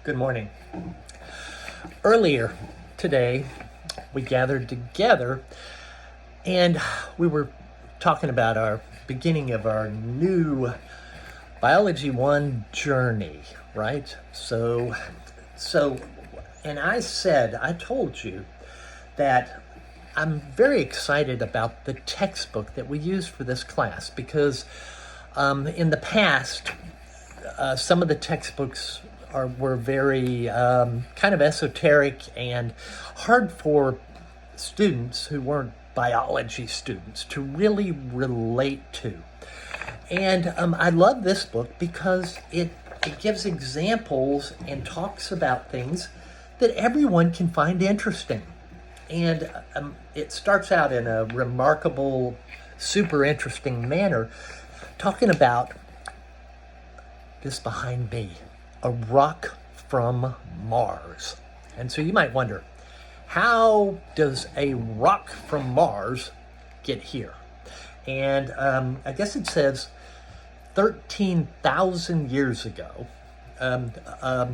Good morning. Earlier today, we gathered together and we were talking about our beginning of our new Biology 1 journey, right? And I told you that I'm very excited about the textbook that we use for this class because in the past, some of the textbooks were very kind of esoteric and hard for students who weren't biology students to really relate to. And I love this book because it gives examples and talks about things that everyone can find interesting. And it starts out in a remarkable, super interesting manner, talking about this behind me, a rock from Mars. And so you might wonder, how does a rock from Mars get here? And I guess it says 13,000 years ago, a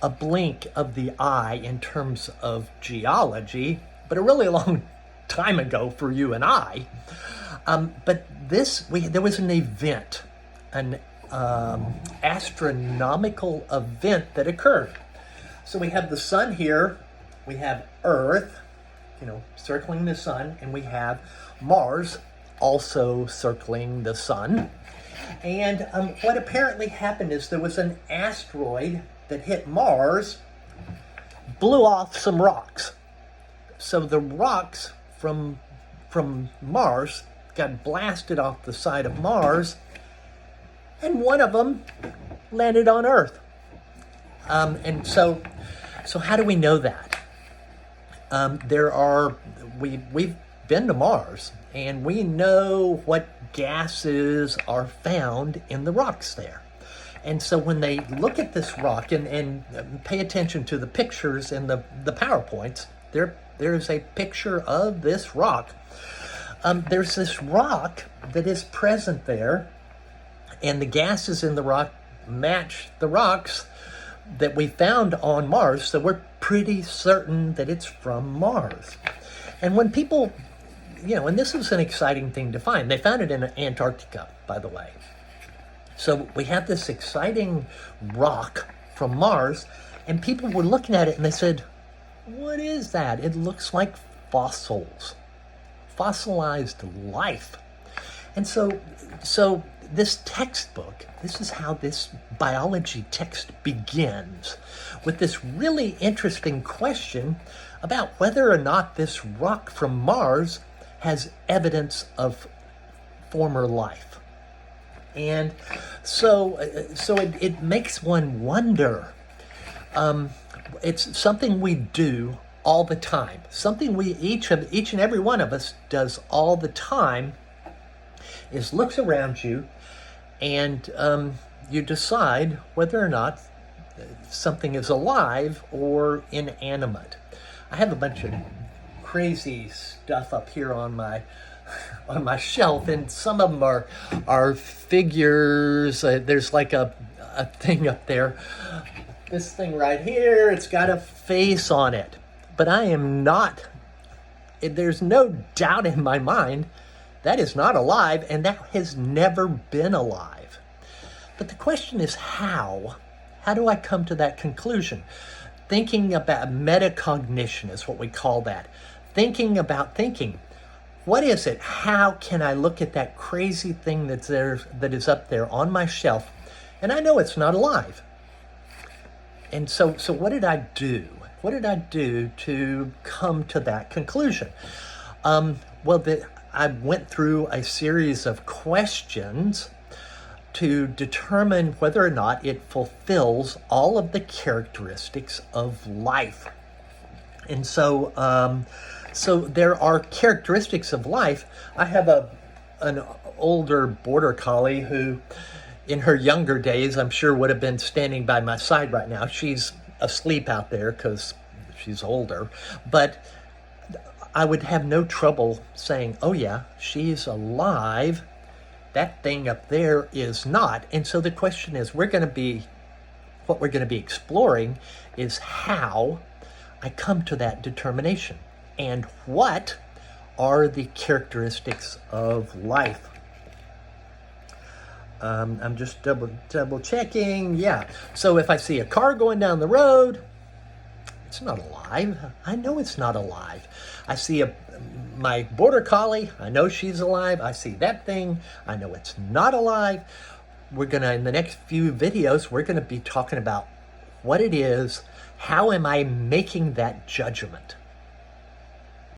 blink of the eye in terms of geology, but a really long time ago for you and I. But there was an event, an astronomical event that occurred. So we have the sun here, we have Earth, circling the sun, and we have Mars also circling the sun. And what apparently happened is there was an asteroid that hit Mars, blew off some rocks. So the rocks from Mars got blasted off the side of Mars, and one of them landed on Earth. And so how do we know that? We've been to Mars, and we know what gases are found in the rocks there. And so when they look at this rock and pay attention to the pictures in the PowerPoints, there's a picture of this rock. There's this rock that is present there, and the gases in the rock match the rocks that we found on Mars, so we're pretty certain that it's from Mars. And when people, and this is an exciting thing to find. They found it in Antarctica, by the way. So we have this exciting rock from Mars, and people were looking at it and they said, what is that? It looks like fossils, fossilized life. And so this textbook, this is how this biology text begins, with this really interesting question about whether or not this rock from Mars has evidence of former life. And so it makes one wonder. It's something we do all the time, something we each and every one of us does all the time, is looks around you and you decide whether or not something is alive or inanimate. I have a bunch of crazy stuff up here on my shelf, and some of them are figures. There's like a thing up there. This thing right here, it's got a face on it. But I am not, there's no doubt in my mind that is not alive, and that has never been alive. But the question is how? How do I come to that conclusion? Thinking about metacognition is what we call that. Thinking about thinking. What is it? How can I look at that crazy thing that's there, that is up there on my shelf, and I know it's not alive? And so what did I do? What did I do to come to that conclusion? I went through a series of questions to determine whether or not it fulfills all of the characteristics of life. And so there are characteristics of life. I have an older border collie who, in her younger days, I'm sure would have been standing by my side right now. She's asleep out there because she's older, but I would have no trouble saying, oh yeah, she's alive. That thing up there is not. And so the question is, we're going to be what we're going to be exploring is how I come to that determination and what are the characteristics of life. I'm just double checking. Yeah. So if I see a car going down the road, it's not alive. I know it's not alive. I see my border collie. I know she's alive. I see that thing. I know it's not alive. We're gonna, in the next few videos, we're gonna be talking about what it is. How am I making that judgment?